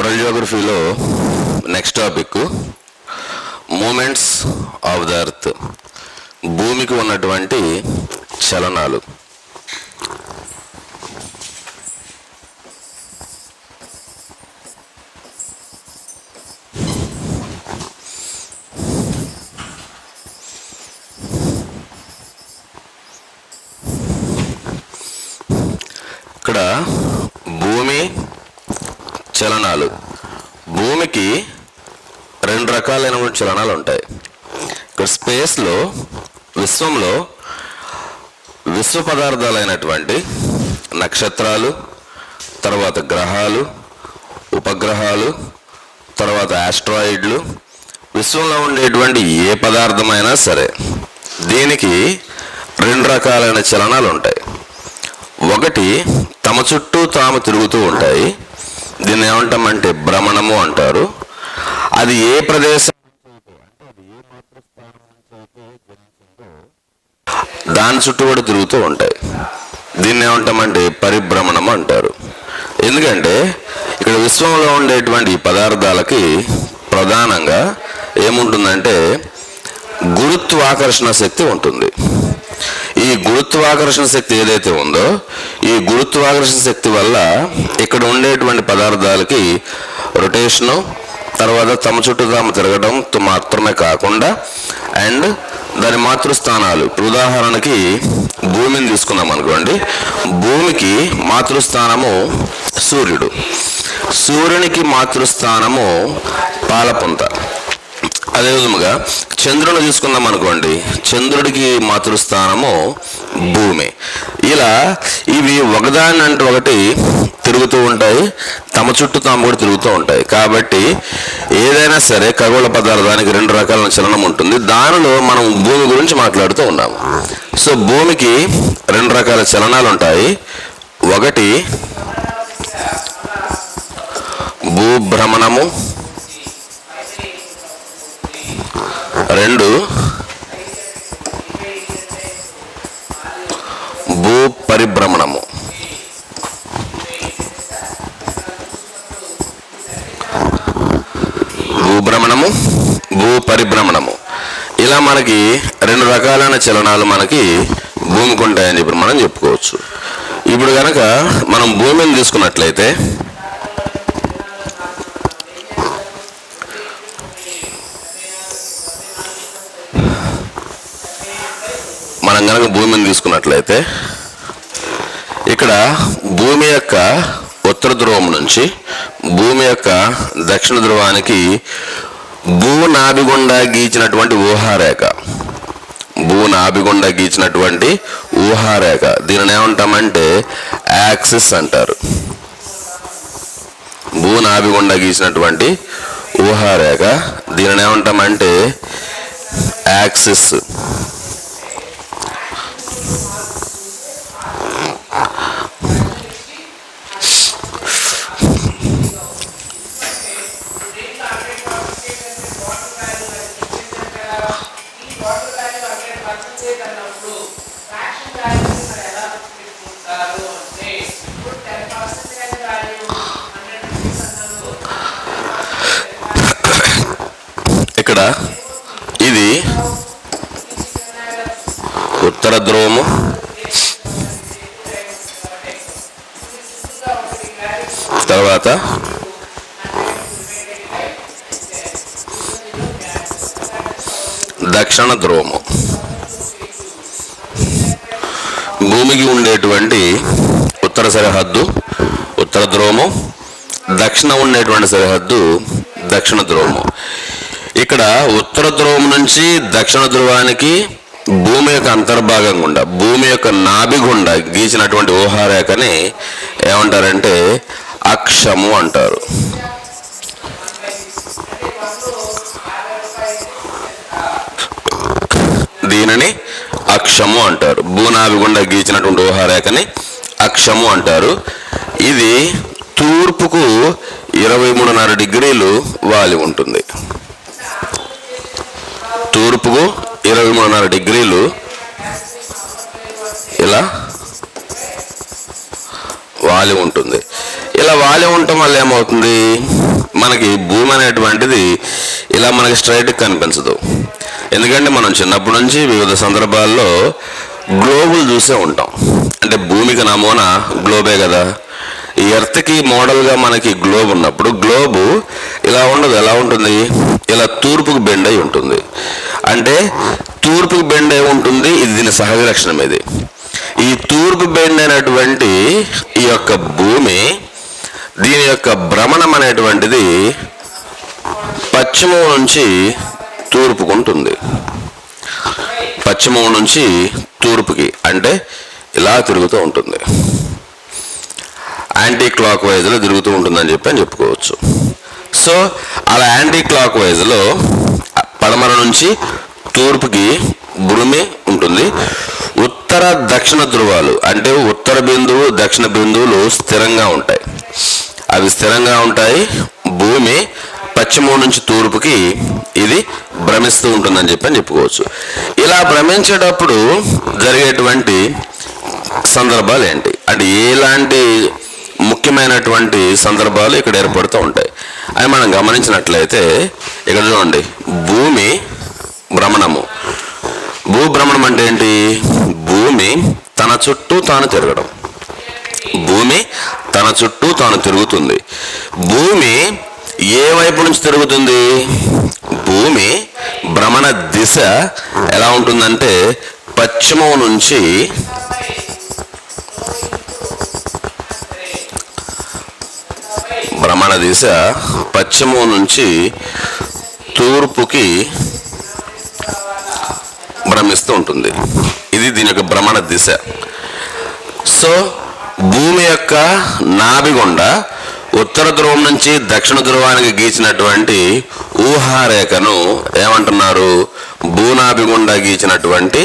World జియోగ్రఫీలో next topic movements of the earth, భూమికి ఉన్నటువంటి చలనాలు. ఇక్కడ భూమి చలనాలు, భూమికి రెండు రకాలైనటువంటి చలనాలు ఉంటాయి. ఇక్కడ స్పేస్లో, విశ్వంలో విశ్వ పదార్థాలైనటువంటి నక్షత్రాలు, తర్వాత గ్రహాలు, ఉపగ్రహాలు, తర్వాత ఆస్ట్రాయిడ్లు, విశ్వంలో ఉండేటువంటి ఏ పదార్థమైనా సరే దీనికి రెండు రకాలైన చలనాలు ఉంటాయి. ఒకటి తమ చుట్టూ తాము తిరుగుతూ ఉంటాయి, దీన్ని ఏమంటామంటే భ్రమణము అంటారు. అది ఏ ప్రదేశం దాని చుట్టూ కూడా తిరుగుతూ ఉంటాయి, దీన్ని ఏమంటామంటే పరిభ్రమణము అంటారు. ఎందుకంటే ఇక్కడ విశ్వంలో ఉండేటువంటి పదార్థాలకి ప్రధానంగా ఏముంటుందంటే గురుత్వాకర్షణ శక్తి ఉంటుంది. ఈ గురుత్వాకర్షణ శక్తి ఏదైతే ఉందో, ఈ గురుత్వాకర్షణ శక్తి వల్ల ఇక్కడ ఉండేటువంటి పదార్థాలకి రొటేషను, తర్వాత తమ చుట్టూ తాము తిరగడం మాత్రమే కాకుండా అండ్ దాని మాతృస్థానాలు, ఉదాహరణకి భూమిని తీసుకున్నాం అనుకోండి, భూమికి మాతృస్థానము సూర్యుడు, సూర్యునికి మాతృస్థానము పాలపుంత. అదేవిధంగా చంద్రుని తీసుకుందాం అనుకోండి, చంద్రుడికి మాతృస్థానము భూమి. ఇలా ఇవి ఒకదాని అంటే ఒకటి తిరుగుతూ ఉంటాయి, తమ చుట్టూ తాము కూడా తిరుగుతూ ఉంటాయి. కాబట్టి ఏదైనా సరే ఖగోళ పదార్థానికి రెండు రకాల చలనం ఉంటుంది. దానిలో మనం భూమి గురించి మాట్లాడుతూ ఉన్నాము. సో భూమికి రెండు రకాల చలనాలు ఉంటాయి. ఒకటి భూభ్రమణము, రెండు భూ పరిభ్రమణము. భూభ్రమణము, భూ పరిభ్రమణము. ఇలా మనకి రెండు రకాలైన చలనాలు మనకి భూమికి ఉంటాయని చెప్పి మనం చెప్పుకోవచ్చు. ఇప్పుడు కనుక మనం భూమిని తీసుకున్నట్లయితే ఇక్కడ భూమి యొక్క ఉత్తర ధ్రువం నుంచి భూమి యొక్క దక్షిణ ధ్రువానికి భూనాభిగుండా గీచినటువంటి ఊహారేఖ, భూనాభిగుండా గీచినటువంటి ఊహారేఖ, దీనిని ఏమంటామంటే యాక్సిస్ అంటారు. భూనాభిగుండా గీసినటువంటి ఊహారేఖ, దీనిని ఏమంటామంటే యాక్సిస్. ఇక్కడ ఇది ఉత్తర ధ్రువము, తర్వాత దక్షిణ ధ్రువము. భూమికి ఉండేటువంటి ఉత్తర సరిహద్దు ఉత్తర ధ్రువము, దక్షిణ ఉండేటువంటి సరిహద్దు దక్షిణ ధ్రువము. ఇక్కడ ఉత్తర ధ్రువం నుంచి దక్షిణ ధ్రువానికి భూమి యొక్క అంతర్భాగం గుండా, భూమి యొక్క నాభి గుండా గీచినటువంటి ఊహారేఖని ఏమంటారంటే అక్షము అంటారు. దీనిని అక్షము అంటారు. భూనాభి గుండా గీచినటువంటి ఊహారేఖని అక్షము అంటారు. ఇది తూర్పుకు 23.5 డిగ్రీలు వాలి ఉంటుంది. తూర్పుకు 23.5 డిగ్రీలు ఇలా వాలి ఉంటుంది. ఇలా వాలి ఉండటం వల్ల ఏమవుతుంది, మనకి భూమి అనేటువంటిది ఇలా మనకి స్ట్రైట్గా కనిపించదు. ఎందుకంటే మనం చిన్నప్పటి నుంచి వివిధ సందర్భాల్లో గ్లోబులు చూసే ఉంటాం. అంటే భూమికి నమూనా గ్లోబే కదా. ఈ ఎర్త్కి మోడల్గా మనకి గ్లోబ్ ఉన్నప్పుడు గ్లోబు ఇలా ఉండదు. ఎలా ఉంటుంది? ఇలా తూర్పుకు బెండ్ అయి ఉంటుంది. అంటే తూర్పుకు బెండ్ అయి ఉంటుంది. ఇది దీని సహజ లక్షణం. ఇది ఈ తూర్పు బెండ్ అయినటువంటి ఈ యొక్క భూమి, దీని యొక్క భ్రమణం అనేటువంటిది పశ్చిమం నుంచి తూర్పుకు ఉంటుంది. పశ్చిమం నుంచి తూర్పుకి అంటే ఇలా తిరుగుతూ ఉంటుంది. యాంటీ క్లాక్ వైజ్లో తిరుగుతూ ఉంటుందని చెప్పుకోవచ్చు. సో అలా యాంటీ క్లాక్ వైజ్లో పడమర నుంచి తూర్పుకి భూమి ఉంటుంది. ఉత్తర దక్షిణ ధ్రువాలు అంటే ఉత్తర బిందువు దక్షిణ బిందువులు స్థిరంగా ఉంటాయి. అవి స్థిరంగా ఉంటాయి. భూమి పశ్చిమం నుంచి తూర్పుకి ఇది భ్రమిస్తూ ఉంటుందని చెప్పుకోవచ్చు. ఇలా భ్రమించేటప్పుడు జరిగేటువంటి సందర్భాలు ఏంటి అంటే ఎలాంటి ముఖ్యమైనటువంటి సందర్భాలు ఇక్కడ ఏర్పడుతూ ఉంటాయి అని మనం గమనించినట్లయితే ఇక్కడ చూడండి, భూమి భ్రమణము. భూభ్రమణం అంటే ఏంటి? భూమి తన చుట్టూ తాను తిరగడం. భూమి తన చుట్టూ తాను తిరుగుతుంది. భూమి ఏ వైపు నుంచి తిరుగుతుంది? భూమి భ్రమణ దిశ ఎలా ఉంటుందంటే పశ్చిమం నుంచి భ్రమణ దిశ పశ్చిమం నుంచి తూర్పుకి భ్రమిస్తూ ఉంటుంది. ఇది దీని యొక్క భ్రమణ దిశ. సో భూమి యొక్క నాభి గుండా ఉత్తర ధ్రువం నుంచి దక్షిణ ధ్రువానికి గీచినటువంటి ఊహారేఖను ఏమంటున్నారు? భూనాభి గుండా గీచినటువంటి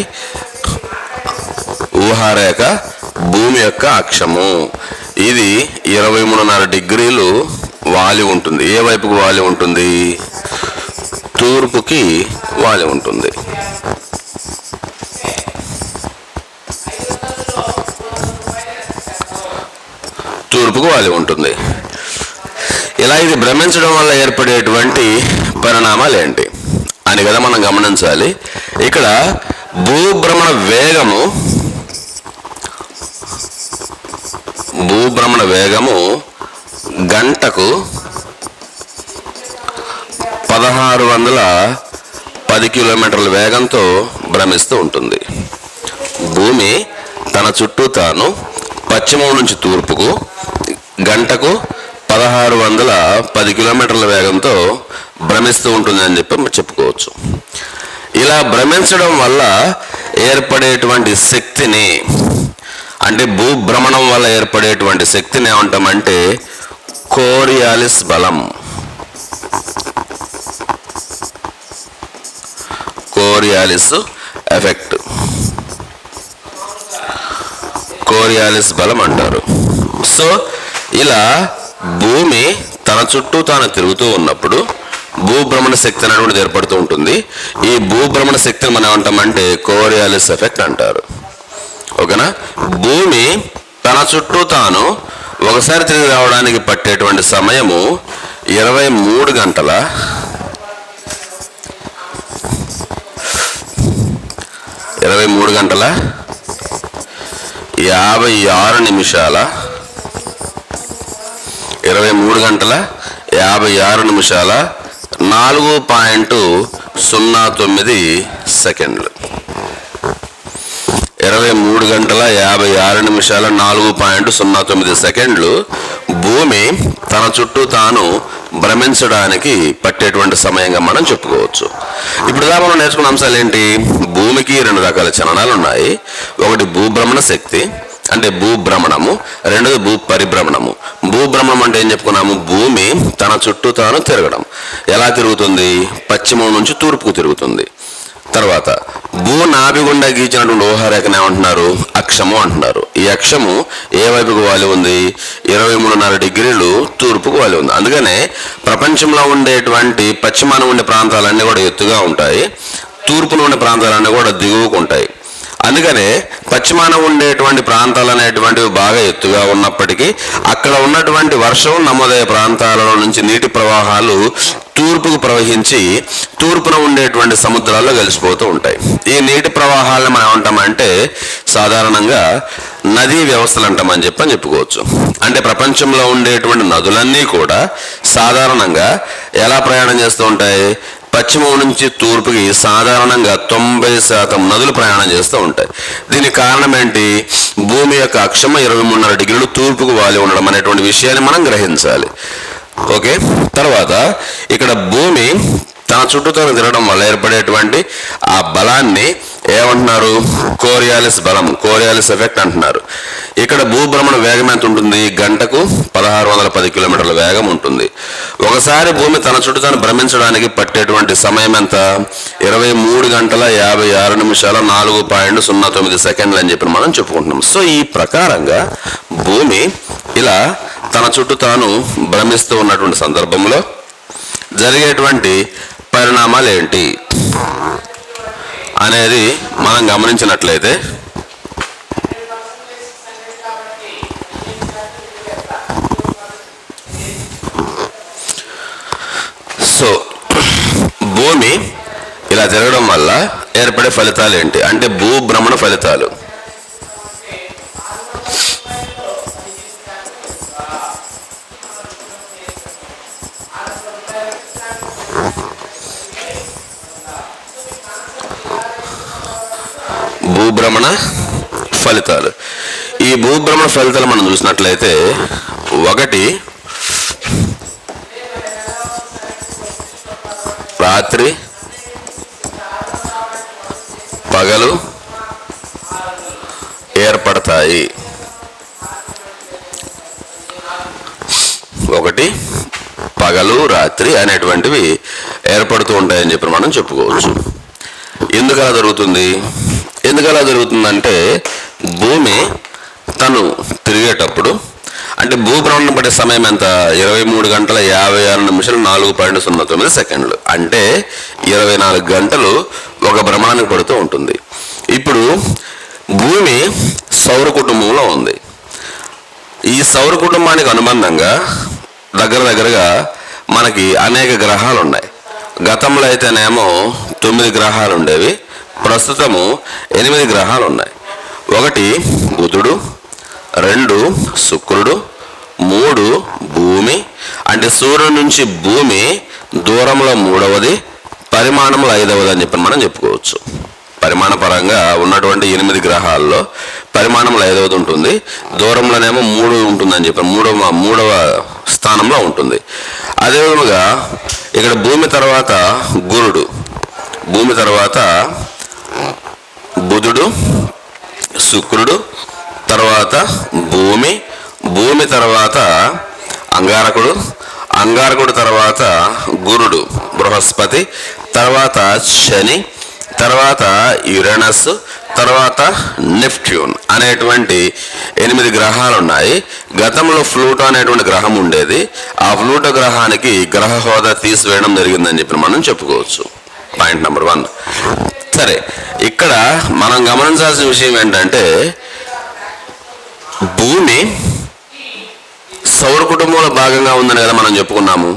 ఊహారేఖ భూమి యొక్క అక్షము. ఇది 23.5 డిగ్రీలు వాలి ఉంటుంది. ఏ వైపుకు వాలి ఉంటుంది? తూర్పుకి వాలి ఉంటుంది. తూర్పుకు వాలి ఉంటుంది. ఇలా ఇది భ్రమించడం వల్ల ఏర్పడేటువంటి పరిణామాలు ఏంటి అని కదా మనం గమనించాలి. ఇక్కడ భూభ్రమణ వేగము గంటకు 1610 కిలోమీటర్ల వేగంతో భ్రమిస్తూ ఉంటుంది. భూమి తన చుట్టూ తాను పశ్చిమం నుంచి తూర్పుకు గంటకు 1610 కిలోమీటర్ల వేగంతో భ్రమిస్తూ ఉంటుంది అని చెప్పుకోవచ్చు. ఇలా భ్రమించడం వల్ల ఏర్పడేటువంటి శక్తిని అంటే భూభ్రమణం వల్ల ఏర్పడేటువంటి శక్తిని ఏమంటామంటే కోరియాలిస్ బలం. కోరియాలిస్ ఎఫెక్ట్, కోరియాలిస్ బలం అంటారు. సో ఇలా భూమి తన చుట్టూ తాను తిరుగుతూ ఉన్నప్పుడు భూభ్రమణ శక్తి అనేటువంటిది ఏర్పడుతూ ఉంటుంది. ఈ భూభ్రమణ శక్తిని మనం ఏమంటామంటే కోరియాలిస్ ఎఫెక్ట్ అంటారు. ఓకేనా? భూమి తన చుట్టూ తాను ఒకసారి తిరిగి రావడానికి పట్టేటువంటి సమయము 23 గంటల 56 నిమిషాల 4.09 సెకండ్లు. 23 గంటల 56 నిమిషాల 4.09 సెకండ్లు భూమి తన చుట్టూ తాను భ్రమించడానికి పట్టేటువంటి సమయంగా మనం చెప్పుకోవచ్చు. ఇప్పుడు దాకా మనం నేర్చుకున్న అంశాలు ఏంటి? భూమికి 2 రకాల చలనాలు ఉన్నాయి. ఒకటి భూభ్రమణ శక్తి అంటే భూభ్రమణము, రెండోది భూ పరిభ్రమణము. భూభ్రమణం అంటే ఏం చెప్పుకున్నాము? భూమి తన చుట్టూ తాను తిరగడం. ఎలా తిరుగుతుంది? పశ్చిమం నుంచి తూర్పుకు తిరుగుతుంది. తర్వాత భూనాభి గుండా గీచినటువంటి ఊహారేఖను ఏమంటున్నారు? అక్షము అంటున్నారు. ఈ అక్షము ఏ వైపుకు వాలి ఉంది? 23.5 డిగ్రీలు తూర్పుకు వాలి ఉంది. అందుకనే ప్రపంచంలో ఉండేటువంటి పశ్చిమాన ఉండే ప్రాంతాలన్నీ కూడా ఎత్తుగా ఉంటాయి, తూర్పున ఉండే ప్రాంతాలన్నీ కూడా దిగువకు ఉంటాయి. అందుకనే పశ్చిమాన ఉండేటువంటి ప్రాంతాలు అనేటువంటివి బాగా ఎత్తుగా ఉన్నప్పటికీ అక్కడ ఉన్నటువంటి వర్షం నమోదయ్యే ప్రాంతాలలో నుంచి నీటి ప్రవాహాలు తూర్పుకు ప్రవహించి తూర్పున ఉండేటువంటి సముద్రాల్లో కలిసిపోతూ ఉంటాయి. ఈ నీటి ప్రవాహాలను మనం ఏమంటామంటే సాధారణంగా నదీ వ్యవస్థలు అంటామని చెప్పుకోవచ్చు. అంటే ప్రపంచంలో ఉండేటువంటి నదులన్నీ కూడా సాధారణంగా ఎలా ప్రయాణం చేస్తూ ఉంటాయి? పశ్చిమం నుంచి తూర్పుకి సాధారణంగా 90% నదులు ప్రయాణం చేస్తూ ఉంటాయి. దీనికి కారణం ఏంటి? భూమి యొక్క అక్షం 23.5 డిగ్రీలు తూర్పుకు వాలి ఉండడం అనేటువంటి విషయాన్ని మనం గ్రహించాలి. ఓకే, తర్వాత ఇక్కడ భూమి తన చుట్టూతో తిరగడం వల్ల ఏర్పడేటువంటి ఆ బలాన్ని ఏమంటున్నారు? కోరియాలిస్ బలం, కోరియాలిస్ ఎఫెక్ట్ అంటున్నారు. ఇక్కడ భూభ్రమణ వేగం ఎంత ఉంటుంది? గంటకు 1610 కిలోమీటర్ల వేగం ఉంటుంది. ఒకసారి భూమి తన చుట్టూ తను భ్రమించడానికి పట్టేటువంటి సమయం ఎంత? 23 గంటల 56 నిమిషాల 4.09 సెకండ్లు అని చెప్పి మనం చెప్పుకుంటున్నాం. సో ఈ ప్రకారంగా భూమి ఇలా తన చుట్టూ తాను భ్రమిస్తూ ఉన్నటువంటి సందర్భంలో జరిగేటువంటి పరిణామాలు ఏంటి అనేది మనం గమనించినట్లయితే సో భూమి ఇలా తిరగడం వల్ల ఏర్పడే ఫలితాలు ఏంటి అంటే భూభ్రమణ ఫలితాలు. భూభ్రమణ ఫలితాలు. ఈ భూభ్రమణ ఫలితాలు మనం చూసినట్లయితే ఒకటి రాత్రి పగలు ఏర్పడతాయి. ఒకటి పగలు రాత్రి అనేటువంటివి ఏర్పడుతూ ఉంటాయని చెప్పి మనం చెప్పుకోవచ్చు. ఎందుకు అలా జరుగుతుంది? ఎందుకంటే భూమి తను తిరిగేటప్పుడు అంటే భూభ్రమణం పడే సమయం ఎంత? 23 గంటల 56 నిమిషాలు 4.09 సెకండ్లు. అంటే 24 గంటలు ఒక భ్రమణానికి పడుతూ ఉంటుంది. ఇప్పుడు భూమి సౌర కుటుంబంలో ఉంది. ఈ సౌర కుటుంబానికి అనుబంధంగా దగ్గరగా మనకి అనేక గ్రహాలు ఉన్నాయి. గతంలో అయితేనేమో 9 గ్రహాలు ఉండేవి, ప్రస్తుతము 8 గ్రహాలు ఉన్నాయి. 1 బుధుడు, 2 శుక్రుడు, 3 భూమి అంటే సూర్యుడి నుంచి భూమి దూరంలో 3వది, పరిమాణంలో 5వది అని చెప్పి మనం చెప్పుకోవచ్చు. పరిమాణ పరంగా ఉన్నటువంటి 8 గ్రహాల్లో పరిమాణంలో 5వది ఉంటుంది, దూరంలోనేమో 3 ఉంటుందని చెప్పి మూడవ స్థానంలో ఉంటుంది. అదేవిధంగా ఇక్కడ భూమి తర్వాత గురుడు, భూమి తర్వాత బుధుడు, శుక్రుడు, తర్వాత భూమి తర్వాత అంగారకుడు తర్వాత గురుడు బృహస్పతి, తర్వాత శని, తర్వాత యురేనస్, తర్వాత నెప్ట్యూన్ అనేటువంటి 8 గ్రహాలు ఉన్నాయి. గతంలో ప్లూటో అనేటువంటి గ్రహం ఉండేది. ఆ ప్లూటో గ్రహానికి గ్రహ హోదా తీసివేయడం జరిగిందని చెప్పి మనం చెప్పుకోవచ్చు. Point number 1. సరే, ఇక్కడ మనం గమనించాల్సిన విషయం ఏంటంటే భూమి సౌర కుటుంబంలో భాగంగా ఉందని కదా మనం చెప్పుకున్నాము.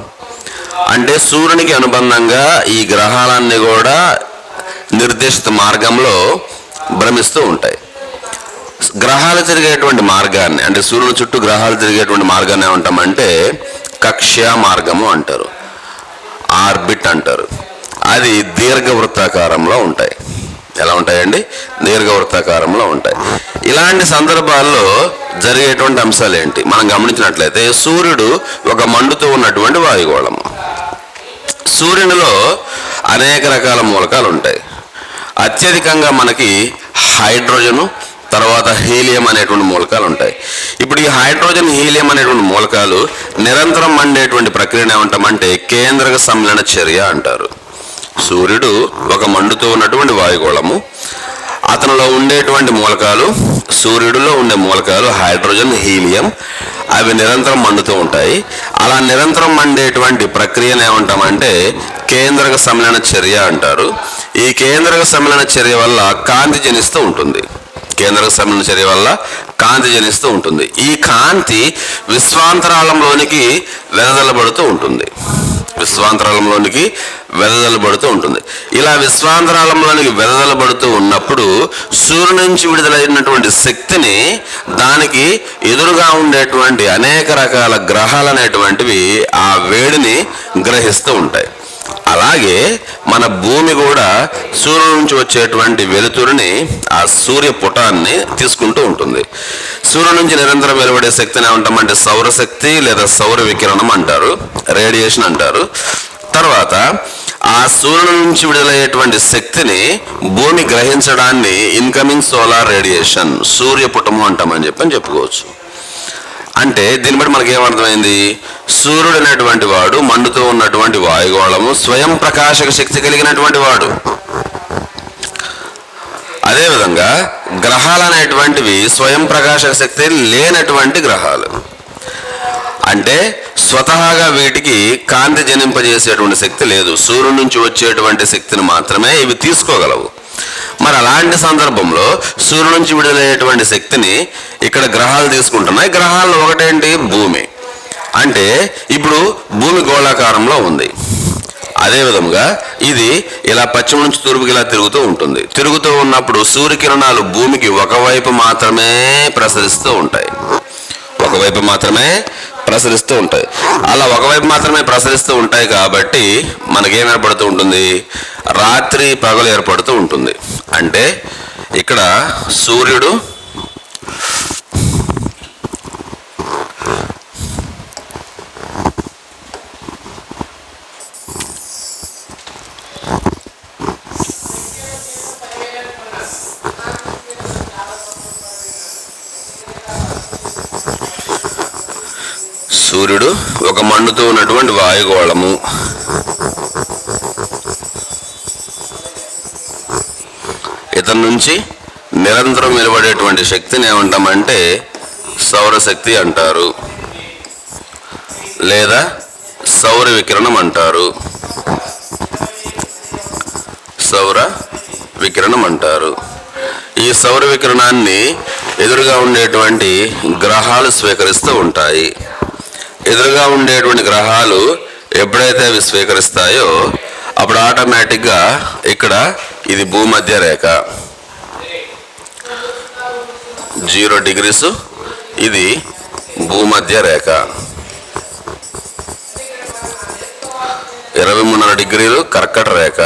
అంటే సూర్యునికి అనుబంధంగా ఈ గ్రహాలన్నీ కూడా నిర్దిష్ట మార్గంలో భ్రమిస్తూ ఉంటాయి. గ్రహాలు తిరిగేటువంటి మార్గాన్ని అంటే సూర్యుని చుట్టూ గ్రహాలు తిరిగేటువంటి మార్గాన్ని ఏమంటామంటే కక్ష్య మార్గము అంటారు, ఆర్బిట్ అంటారు. అది దీర్ఘవృత్తాకారంలో ఉంటాయి. ఎలా ఉంటాయండి? దీర్ఘవృత్తాకారంలో ఉంటాయి. ఇలాంటి సందర్భాల్లో జరిగేటువంటి అంశాలు ఏంటి మనం గమనించినట్లయితే సూర్యుడు ఒక మండుతూ ఉన్నటువంటి వాయుగోళము. సూర్యునిలో అనేక రకాల మూలకాలు ఉంటాయి. అత్యధికంగా మనకి హైడ్రోజను, తర్వాత హీలియం అనేటువంటి మూలకాలు ఉంటాయి. ఇప్పుడు ఈ హైడ్రోజన్, హీలియం అనేటువంటి మూలకాలు నిరంతరం మండేటువంటి ప్రక్రియను ఏమంటామంటే కేంద్రక సమ్మేళన చర్య అంటారు. సూర్యుడు ఒక మండుతూ ఉన్నటువంటి వాయుగోళము. అతనిలో ఉండేటువంటి మూలకాలు, సూర్యుడిలో ఉండే మూలకాలు హైడ్రోజన్, హీలియం, అవి నిరంతరం మండుతూ ఉంటాయి. అలా నిరంతరం మండేటువంటి ప్రక్రియను ఏమంటామంటే కేంద్రక సమ్మేళన చర్య అంటారు. ఈ కేంద్రక సమ్మేళన చర్య వల్ల కాంతి జనిస్తూ ఉంటుంది. కేంద్రక సమ్మేళన చర్య వల్ల కాంతి జనిస్తూ ఉంటుంది. ఈ కాంతి విశ్వాంతరాళంలోనికి వెదజల్లబడుతూ ఉంటుంది. విశ్వాంతరాళంలోనికి వెదజల్లబడుతూ ఉంటుంది. ఇలా విశ్వాంతరాళంలోనికి వెదజల్లబడుతూ ఉన్నప్పుడు సూర్యుడి నుంచి విడుదలైనటువంటి శక్తిని దానికి ఎదురుగా ఉండేటువంటి అనేక రకాల గ్రహాలు అనేటువంటివి ఆ వేడిని గ్రహిస్తూ ఉంటాయి. అలాగే మన భూమి కూడా సూర్యుడి నుంచి వచ్చేటువంటి వెలుతురుని, ఆ సూర్య పుటాన్ని తీసుకుంటూ ఉంటుంది. సూర్యుడి నుంచి నిరంతరం వెలువడే శక్తిని ఏమంటామంటే సౌరశక్తి లేదా సౌర వికిరణం అంటారు, రేడియేషన్ అంటారు. తర్వాత ఆ సూర్యుడి నుంచి విడుదలయ్యేటువంటి శక్తిని భూమి గ్రహించడాన్ని ఇన్కమింగ్ సోలార్ రేడియేషన్, సూర్యపుటము అంటామని చెప్పుకోవచ్చు. అంటే దీన్ని బట్టి మనకి ఏమర్థమైంది? సూర్యుడు అనేటువంటి వాడు మండుతూ ఉన్నటువంటి వాయుగోళము, స్వయం ప్రకాశక శక్తి కలిగినటువంటి వాడు. అదేవిధంగా గ్రహాలు అనేటువంటివి స్వయం ప్రకాశక శక్తి లేనటువంటి గ్రహాలు. అంటే స్వతహాగా వీటికి కాంతి జనింపజేసేటువంటి శక్తి లేదు. సూర్యుడి నుంచి వచ్చేటువంటి శక్తిని మాత్రమే ఇవి తీసుకోగలవు. మరి అలాంటి సందర్భంలో సూర్యుడి నుంచి విడుదలయ్యేటువంటి శక్తిని ఇక్కడ గ్రహాలు తీసుకుంటున్నాయి. గ్రహాల్లో ఒకటేంటి? భూమి. అంటే ఇప్పుడు భూమి గోళాకారంలో ఉంది. అదేవిధంగా ఇది ఇలా పశ్చిమ నుంచి తూర్పుకి ఇలా తిరుగుతూ ఉంటుంది. తిరుగుతూ ఉన్నప్పుడు సూర్యకిరణాలు భూమికి ఒకవైపు మాత్రమే ప్రసరిస్తూ ఉంటాయి. ఒకవైపు మాత్రమే ప్రసరిస్తూ ఉంటాయి. అలా ఒకవైపు మాత్రమే ప్రసరిస్తూ ఉంటాయి కాబట్టి మనకేం ఏర్పడుతూ ఉంటుంది? రాత్రి పగలు ఏర్పడుతూ ఉంటుంది. అంటే ఇక్కడ సూర్యుడు సూర్యుడు ఒక మండుతూ ఉన్నటువంటి వాయుగోళము. ఇతని నుంచి నిరంతరం వెలువడేటువంటి శక్తిని ఏమంటామంటే సౌరశక్తి అంటారు, లేదా సౌర వికిరణం అంటారు. సౌర వికిరణం అంటారు. ఈ సౌర వికిరణాన్ని ఎదురుగా ఉండేటువంటి గ్రహాలు స్వీకరిస్తూ ఉంటాయి. ఎదురుగా ఉండేటువంటి గ్రహాలు ఎప్పుడైతే అవి స్వీకరిస్తాయో అప్పుడు ఆటోమేటిక్గా ఇక్కడ ఇది భూమధ్య రేఖ 0 degrees, ఇది భూమధ్య రేఖ 23.5 degrees కర్కట రేఖ,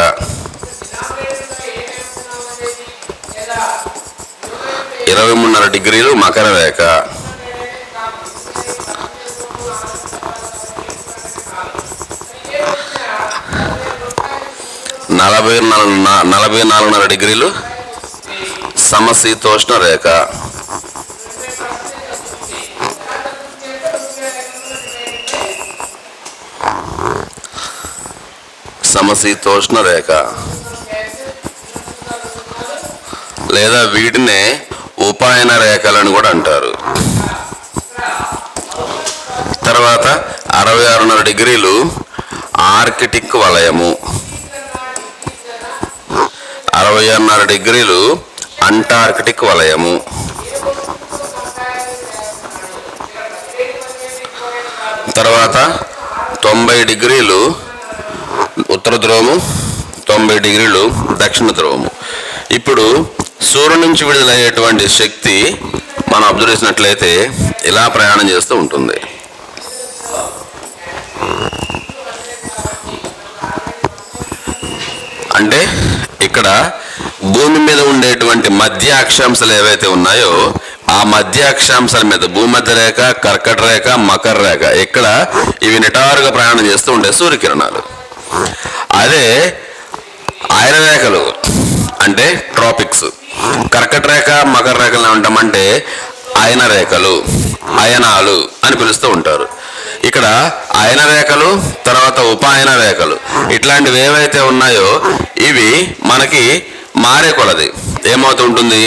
23.5 degrees మకర రేఖ, 44.5 degrees సమశీతోష్ణ రేఖ, 'సమశీతోష్ణ రేఖ' లేదా వీటినే ఉపాయన రేఖలను కూడా అంటారు. తర్వాత 66.5 degrees ఆర్కిటిక్ వలయము, 66.5 degrees అంటార్కిటిక్ వలయము, తర్వాత 90 degrees ఉత్తర ధ్రువము, 90 degrees దక్షిణ ధ్రువము. ఇప్పుడు సూర్యుడి నుంచి విడుదలయ్యేటువంటి శక్తి మనం అబ్జర్వ్ చేసినట్లయితే ఇలా ప్రయాణం చేస్తూ ఉంటుంది. అంటే ఇక్కడ భూమి మీద ఉండేటువంటి మధ్య అక్షాంశాలు ఏవైతే ఉన్నాయో ఆ మధ్య అక్షాంశాల మీద భూమధ్య రేఖ, కర్కట రేఖ, మకర రేఖ, ఇక్కడ ఇవి నిటారుగా ప్రయాణం చేస్తూ ఉంటాయి సూర్యకిరణాలు. అదే ఆయన రేఖలు అంటే ట్రాపిక్స్, కర్కట రేఖ, మకర రేఖలు ఏమంటామంటే అయన రేఖలు, అయనాలు అని పిలుస్తూ ఉంటారు. ఇక్కడ అయన రేఖలు, తర్వాత ఉపాయన రేఖలు, ఇట్లాంటివి ఏవైతే ఉన్నాయో ఇవి మనకి మారే కొలది ఏమవుతూ ఉంటుంది?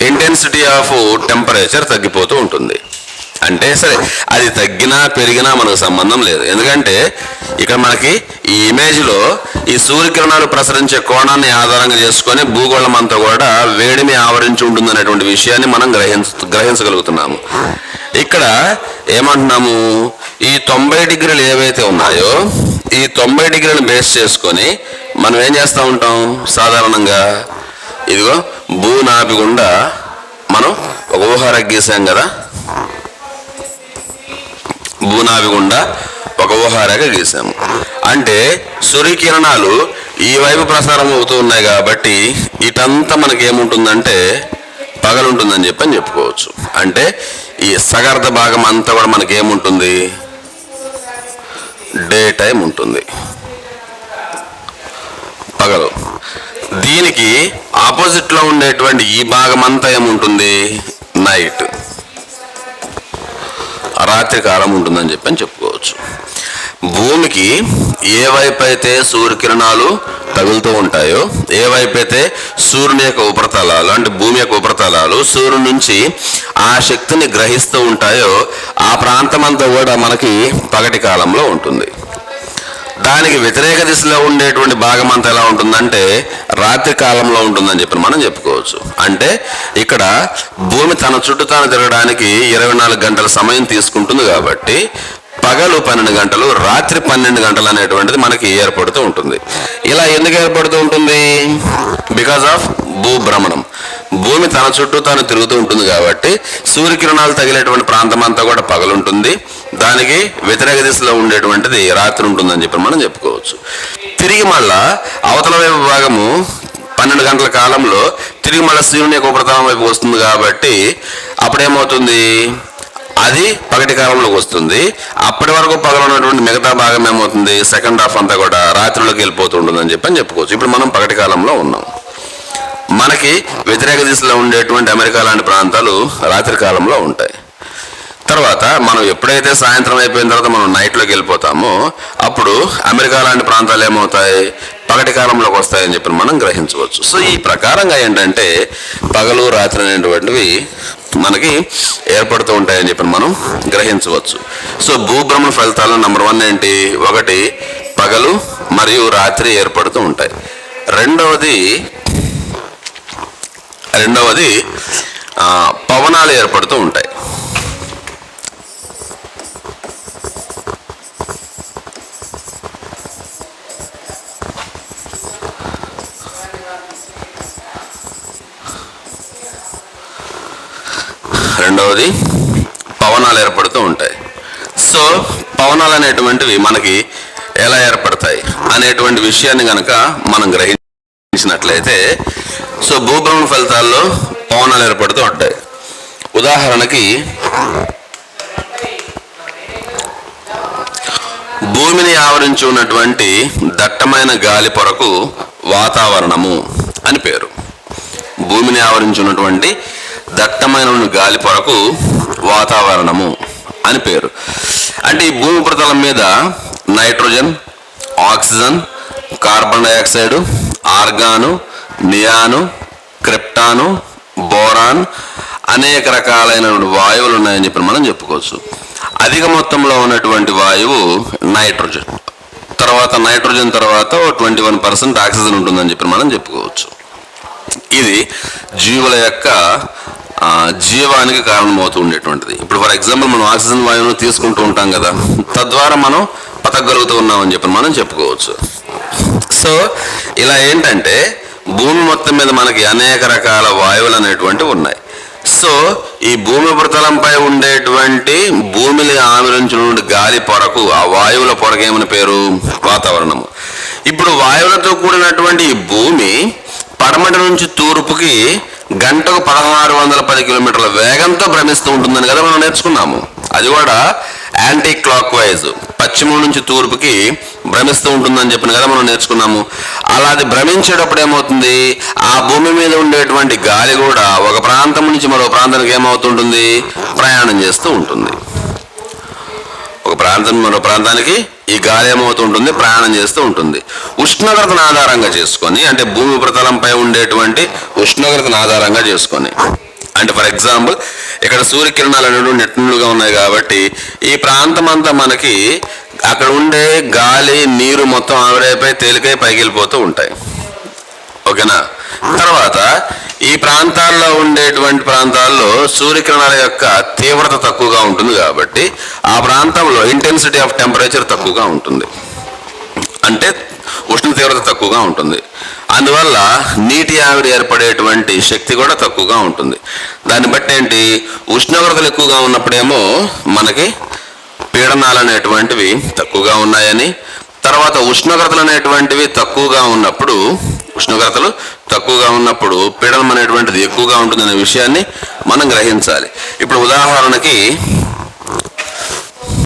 ఇంటెన్సిటీ ఆఫ్ టెంపరేచర్ తగ్గిపోతూ ఉంటుంది. అంటే సరే అది తగ్గినా పెరిగినా మనకు సంబంధం లేదు. ఎందుకంటే ఇక్కడ మనకి ఈ ఇమేజ్లో ఈ సూర్యకిరణాలు ప్రసరించే కోణాన్ని ఆధారంగా చేసుకొని భూగోళం అంతా కూడా వేడిని ఆవరించి ఉంటుందనేటువంటి విషయాన్ని మనం గ్రహించగలుగుతున్నాము. ఇక్కడ ఏమంటున్నాము, ఈ 90 డిగ్రీలు ఏవైతే ఉన్నాయో ఈ 90 డిగ్రీలను బేస్ చేసుకొని మనం ఏం చేస్తూ ఉంటాం, సాధారణంగా ఇదిగో భూనాభి గుండా మనం ఒక ఊహారేఖ గీసాం కదా, భూనాభి గుండా ఒక ఊహారేఖ గీసాము. అంటే సూర్యకిరణాలు ఈ వైపు ప్రసారం అవుతూ ఉన్నాయి కాబట్టి ఇటంతా మనకి ఏముంటుందంటే పగలుంటుందని చెప్పని చెప్పుకోవచ్చు. అంటే ఈ సగర్ధ భాగం అంతా కూడా మనకి ఏముంటుంది, డే టైం ఉంటుంది, పగలు. దీనికి ఆపోజిట్లో ఉండేటువంటి ఈ భాగం అంతా ఏముంటుంది, నైట్, రాత్రి కాలం ఉంటుందని చెప్పని చెప్పుకోవచ్చు. భూమికి ఏ వైపు అయితే సూర్యకిరణాలు తగులుతూ ఉంటాయో, ఏ వైపు అయితే సూర్యుని యొక్క ఉపరితలాలు అంటే భూమి యొక్క ఉపరితలాలు సూర్యుని నుంచి ఆ శక్తిని గ్రహిస్తూ ఉంటాయో ఆ ప్రాంతం అంతా కూడా మనకి పగటి కాలంలో ఉంటుంది. దానికి వ్యతిరేక దిశలో ఉండేటువంటి భాగం అంతా ఎలా ఉంటుందంటే రాత్రి కాలంలో ఉంటుందని చెప్పి మనం చెప్పుకోవచ్చు. అంటే ఇక్కడ భూమి తన చుట్టూ తాను తిరగడానికి 24 గంటల సమయం తీసుకుంటుంది కాబట్టి పగలు 12 గంటలు, రాత్రి 12 గంటలు అనేటువంటిది మనకి ఏర్పడుతూ ఉంటుంది. ఇలా ఎందుకు ఏర్పడుతూ ఉంటుంది, బికాజ్ ఆఫ్ భూభ్రమణం. భూమి తన చుట్టూ తాను తిరుగుతూ ఉంటుంది కాబట్టి సూర్యకిరణాలు తగిలేటువంటి ప్రాంతం అంతా కూడా పగలుంటుంది, దానికి వ్యతిరేక దిశలో ఉండేటువంటిది రాత్రి ఉంటుందని చెప్పి మనం చెప్పుకోవచ్చు. తిరిగి మళ్ళా అవతల వైపు భాగము 12 గంటల కాలంలో తిరిగి మళ్ళీ సూర్యుని యొక్క ఉపరితలం వైపు వస్తుంది కాబట్టి అప్పుడేమవుతుంది, అది పగటి కాలంలోకి వస్తుంది. అప్పటి వరకు పగలు ఉన్నటువంటి మిగతా భాగం ఏమవుతుంది, సెకండ్ హాఫ్ అంతా కూడా రాత్రిలోకి వెళ్ళిపోతూ ఉంటుందని చెప్పని చెప్పుకోవచ్చు. ఇప్పుడు మనం పగటి కాలంలో ఉన్నాం. మనకి వ్యతిరేక దిశలో ఉండేటువంటి అమెరికా లాంటి ప్రాంతాలు రాత్రి కాలంలో ఉంటాయి. తర్వాత మనం ఎప్పుడైతే సాయంత్రం అయిపోయిన తర్వాత మనం నైట్లోకి వెళ్ళిపోతామో అప్పుడు అమెరికా లాంటి ప్రాంతాలు ఏమవుతాయి, పగటి కాలంలోకి వస్తాయని చెప్పి మనం గ్రహించవచ్చు. సో ఈ ప్రకారంగా ఏంటంటే పగలు రాత్రి అనేటువంటివి మనకి ఏర్పడుతూ ఉంటాయని చెప్పి మనం గ్రహించవచ్చు. సో భూభ్రమణ ఫలితాలు నెంబర్ 1 ఏంటి, 1 పగలు మరియు రాత్రి ఏర్పడుతూ ఉంటాయి. రెండవది పవనాలు ఏర్పడుతూ ఉంటాయి. రెండవది పవనాలు ఏర్పడుతూ ఉంటాయి. సో పవనాలు అనేటువంటివి మనకి ఎలా ఏర్పడతాయి అనేటువంటి విషయాన్ని కనుక మనం గ్రహించినట్లయితే సో భూభ్రమణ ఫలితాల్లో పవనాలు ఏర్పడుతూ ఉంటాయి. ఉదాహరణకి భూమిని ఆవరించి ఉన్నటువంటి దట్టమైన గాలి పొరకు వాతావరణము అని పేరు. భూమిని ఆవరించి ఉన్నటువంటి దట్టమైన గాలి పొరకు వాతావరణము అని పేరు. అంటే ఈ భూమి ఉపరితలం మీద nitrogen, oxygen, carbon dioxide, argon, neon, krypton, boron అనేక రకాలైన వాయువులు ఉన్నాయని చెప్పి మనం చెప్పుకోవచ్చు. అధిక మొత్తంలో ఉన్నటువంటి వాయువు నైట్రోజన్. నైట్రోజన్ తర్వాత 21% ఆక్సిజన్ ఉంటుందని చెప్పి మనం చెప్పుకోవచ్చు. ఇది జీవుల యొక్క జీవానికి కారణమవుతూ ఉండేటువంటిది. ఇప్పుడు ఫర్ ఎగ్జాంపుల్ మనం ఆక్సిజన్ వాయువును తీసుకుంటూ ఉంటాం కదా, తద్వారా మనం బతకగలుగుతూ ఉన్నామని చెప్పి మనం చెప్పుకోవచ్చు. సో ఇలా ఏంటంటే భూమి మొత్తం మీద మనకి అనేక రకాల వాయువులు అనేటువంటివి ఉన్నాయి. సో ఈ భూమి ఉపరితలంపై ఉండేటువంటి భూమిని ఆవరించిన గాలి పొరకు, ఆ వాయువుల పొరకు ఏమని పేరు, వాతావరణము. ఇప్పుడు వాయువులతో కూడినటువంటి ఈ భూమి పడమటి నుంచి తూర్పుకి గంటకు 1610 కిలోమీటర్ల వేగంతో భ్రమిస్తూ ఉంటుందని కదా మనం నేర్చుకున్నాము. అది కూడా యాంటీ క్లాక్ వైజ్ పశ్చిమం నుంచి తూర్పుకి భ్రమిస్తూ ఉంటుందని చెప్పిన కదా మనం నేర్చుకున్నాము. అలా అది భ్రమించేటప్పుడు ఏమవుతుంది, ఆ భూమి మీద ఉండేటువంటి గాలి కూడా ఒక ప్రాంతం నుంచి మరో ప్రాంతానికి ఏమవుతుంటుంది, ప్రయాణం చేస్తూ ఉంటుంది. ఒక ప్రాంతం మరో ప్రాంతానికి ఈ గాలి ఏమవుతుంటుంది, ప్రయాణం చేస్తూ ఉంటుంది. ఉష్ణోగ్రతను ఆధారంగా చేసుకొని, అంటే భూమి ఉపరితలంపై ఉండేటువంటి ఉష్ణోగ్రతను ఆధారంగా చేసుకొని, అంటే ఫర్ ఎగ్జాంపుల్ ఇక్కడ సూర్యకిరణాలు అనేవి నెట్నులుగా ఉన్నాయి కాబట్టి ఈ ప్రాంతం అంతా మనకి అక్కడ ఉండే గాలి నీరు మొత్తం ఆవిరైపోయి తేలికై పైకి వెళ్ళిపోతూ ఉంటాయి. ఓకేనా. తర్వాత ఈ ప్రాంతాల్లో ఉండేటువంటి ప్రాంతాల్లో సూర్యకిరణాల యొక్క తీవ్రత తక్కువగా ఉంటుంది కాబట్టి ఆ ప్రాంతంలో ఇంటెన్సిటీ ఆఫ్ టెంపరేచర్ తక్కువగా ఉంటుంది, అంటే ఉష్ణ తీవ్రత తక్కువగా ఉంటుంది. అందువల్ల నీటి ఆవిరి ఏర్పడేటువంటి శక్తి కూడా తక్కువగా ఉంటుంది. దాన్ని బట్టి ఏంటి, ఉష్ణోగ్రతలు ఎక్కువగా ఉన్నప్పుడేమో మనకి పీడనాలు అనేటువంటివి తక్కువగా ఉన్నాయని, తర్వాత ఉష్ణోగ్రతలు అనేటువంటివి తక్కువగా ఉన్నప్పుడు పీడనం అనేటువంటిది ఎక్కువగా ఉంటుందనే విషయాన్ని మనం గ్రహించాలి. ఇప్పుడు ఉదాహరణకి